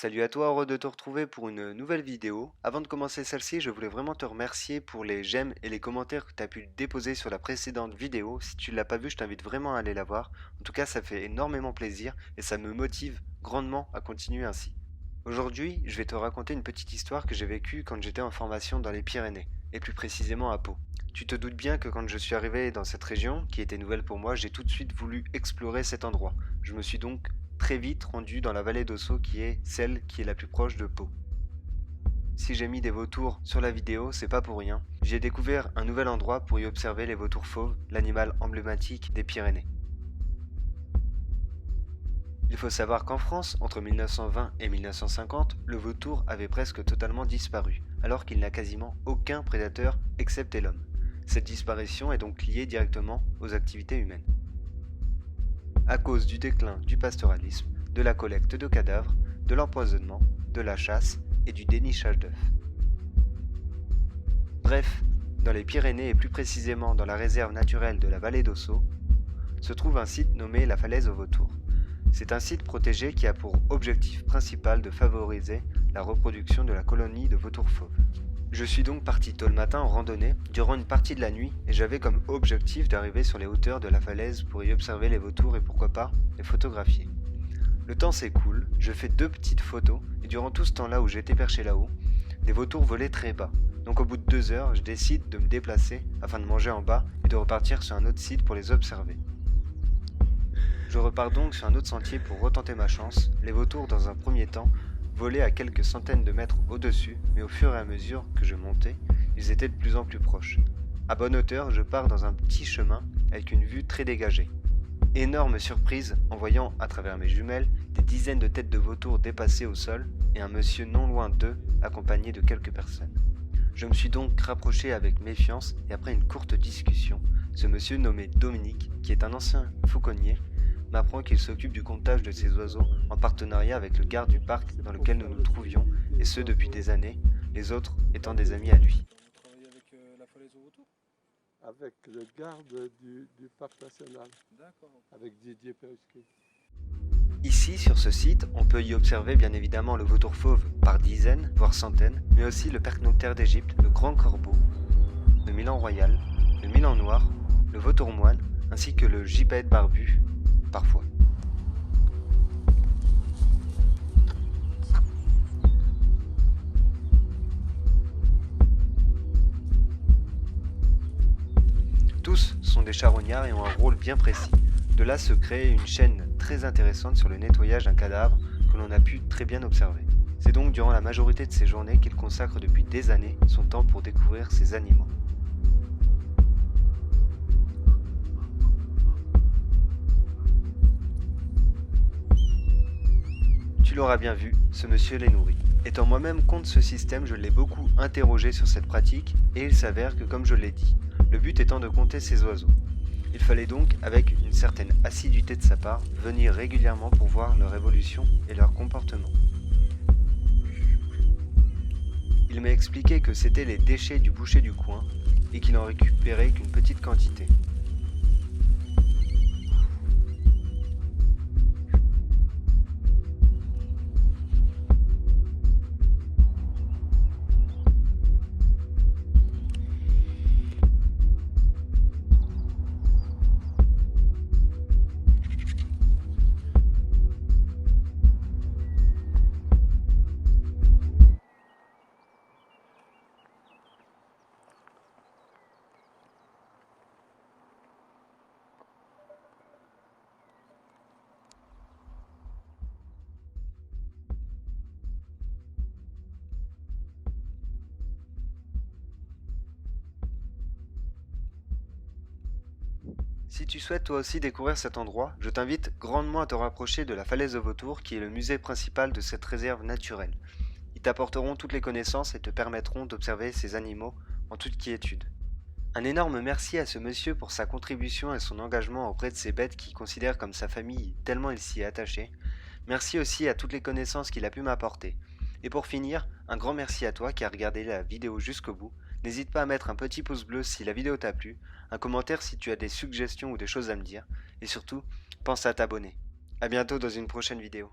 Salut à toi, heureux de te retrouver pour une nouvelle vidéo. Avant de commencer celle-ci, je voulais vraiment te remercier pour les j'aime et les commentaires que tu as pu déposer sur la précédente vidéo. Si tu ne l'as pas vue, je t'invite vraiment à aller la voir. En tout cas, ça fait énormément plaisir et ça me motive grandement à continuer ainsi. Aujourd'hui, je vais te raconter une petite histoire que j'ai vécue quand j'étais en formation dans les Pyrénées, et plus précisément à Pau. Tu te doutes bien que quand je suis arrivé dans cette région, qui était nouvelle pour moi, j'ai tout de suite voulu explorer cet endroit. Je me suis donc très vite rendu dans la vallée d'Ossau qui est celle qui est la plus proche de Pau. Si j'ai mis des vautours sur la vidéo, c'est pas pour rien. J'ai découvert un nouvel endroit pour y observer les vautours fauves, l'animal emblématique des Pyrénées. Il faut savoir qu'en France, entre 1920 et 1950, le vautour avait presque totalement disparu, alors qu'il n'a quasiment aucun prédateur excepté l'homme. Cette disparition est donc liée directement aux activités humaines. À cause du déclin du pastoralisme, de la collecte de cadavres, de l'empoisonnement, de la chasse et du dénichage d'œufs. Bref, dans les Pyrénées et plus précisément dans la réserve naturelle de la vallée d'Ossau, se trouve un site nommé la Falaise aux Vautours. C'est un site protégé qui a pour objectif principal de favoriser la reproduction de la colonie de vautours fauves. Je suis donc parti tôt le matin en randonnée durant une partie de la nuit et j'avais comme objectif d'arriver sur les hauteurs de la falaise pour y observer les vautours et pourquoi pas les photographier. Le temps s'écoule, je fais 2 petites photos et durant tout ce temps-là où j'étais perché là-haut, des vautours volaient très bas. Donc au bout de 2 heures, je décide de me déplacer afin de manger en bas et de repartir sur un autre site pour les observer. Je repars donc sur un autre sentier pour retenter ma chance. Les vautours dans un premier temps volaient à quelques centaines de mètres au-dessus, mais au fur et à mesure que je montais, ils étaient de plus en plus proches. À bonne hauteur, je pars dans un petit chemin avec une vue très dégagée. Énorme surprise en voyant à travers mes jumelles des dizaines de têtes de vautours dépassées au sol et un monsieur non loin d'eux accompagné de quelques personnes. Je me suis donc rapproché avec méfiance et après une courte discussion, ce monsieur nommé Dominique, qui est un ancien fauconnier, m'apprend qu'il s'occupe du comptage de ces oiseaux en partenariat avec le garde du parc dans lequel nous nous trouvions, et ce depuis des années, les autres étant des amis à lui. Vous travaillez avec la falaise au vautour? Avec le garde du parc national, D'accord. avec Didier Perusquet. Ici, sur ce site, on peut y observer bien évidemment le vautour fauve par dizaines, voire centaines, mais aussi le percnoptère d'Égypte, le grand corbeau, le milan royal, le milan noir, le vautour moine, ainsi que le gypaète barbu, parfois. Tous sont des charognards et ont un rôle bien précis. De là se crée une chaîne très intéressante sur le nettoyage d'un cadavre que l'on a pu très bien observer. C'est donc durant la majorité de ces journées qu'il consacre depuis des années son temps pour découvrir ces animaux. Tu l'auras bien vu, ce monsieur les nourrit. Étant moi-même contre ce système, je l'ai beaucoup interrogé sur cette pratique et il s'avère que comme je l'ai dit, le but étant de compter ces oiseaux. Il fallait donc, avec une certaine assiduité de sa part, venir régulièrement pour voir leur évolution et leur comportement. Il m'a expliqué que c'était les déchets du boucher du coin et qu'il en récupérait qu'une petite quantité. Si tu souhaites toi aussi découvrir cet endroit, je t'invite grandement à te rapprocher de la Falaise aux Vautours qui est le musée principal de cette réserve naturelle. Ils t'apporteront toutes les connaissances et te permettront d'observer ces animaux en toute quiétude. Un énorme merci à ce monsieur pour sa contribution et son engagement auprès de ces bêtes qu'il considère comme sa famille tellement il s'y est attaché. Merci aussi à toutes les connaissances qu'il a pu m'apporter. Et pour finir, un grand merci à toi qui as regardé la vidéo jusqu'au bout. N'hésite pas à mettre un petit pouce bleu si la vidéo t'a plu, un commentaire si tu as des suggestions ou des choses à me dire, et surtout, pense à t'abonner. A bientôt dans une prochaine vidéo.